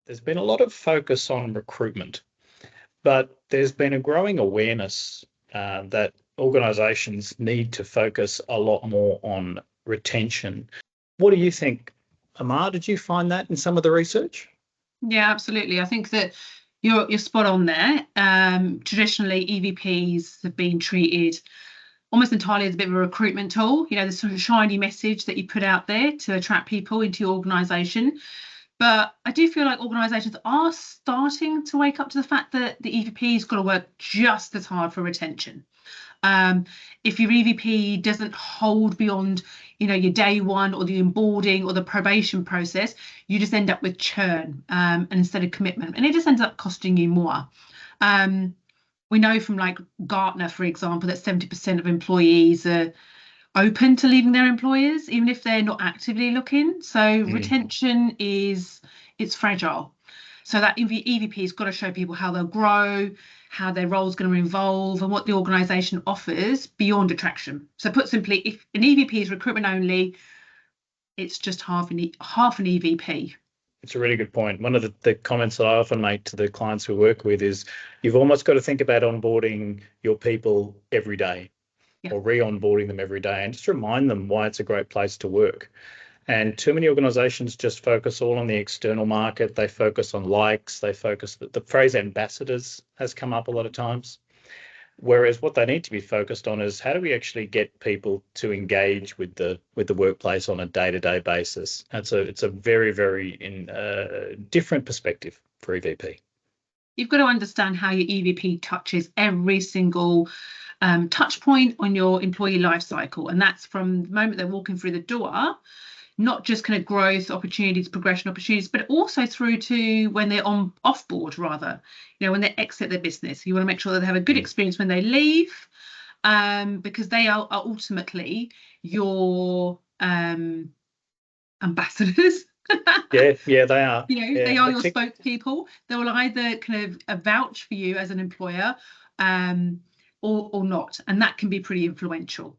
there's been a lot of focus on recruitment, but there's been a growing awareness that organisations need to focus a lot more on retention. What do you think, Amar? Did you find that in some of the research? Yeah, absolutely. I think that you're spot on there. Traditionally, EVPs have been treated almost entirely as a bit of a recruitment tool, the sort of shiny message that you put out there to attract people into your organisation. But I do feel like organisations are starting to wake up to the fact that the EVP's got to work just as hard for retention. If your EVP doesn't hold beyond, your day one or the onboarding or the probation process, you just end up with churn and instead of commitment, and it just ends up costing you more. We know from like Gartner, for example, that 70% of employees are open to leaving their employers, even if they're not actively looking. So retention it's fragile. So that EVP has got to show people how they'll grow, how their role is going to evolve, and what the organisation offers beyond attraction. So put simply, if an EVP is recruitment only, it's just half an EVP. It's a really good point. One of the comments that I often make to the clients we work with is you've almost got to think about onboarding your people every day or re-onboarding them every day, and just remind them why it's a great place to work. And too many organisations just focus all on the external market. They focus on likes. They focus, the phrase ambassadors has come up a lot of times. Whereas what they need to be focused on is how do we actually get people to engage with the workplace on a day-to-day basis. It's a very, very different perspective for EVP. You've got to understand how your EVP touches every single touch point on your employee life cycle, and that's from the moment they're walking through the door, not just kind of growth opportunities, progression opportunities, but also through to when they're off board, rather, when they exit their business. You want to make sure that they have a good experience when they leave, because they are ultimately your ambassadors. Yeah, they are. They are your spokespeople. They will either kind of vouch for you as an employer or not, and that can be pretty influential.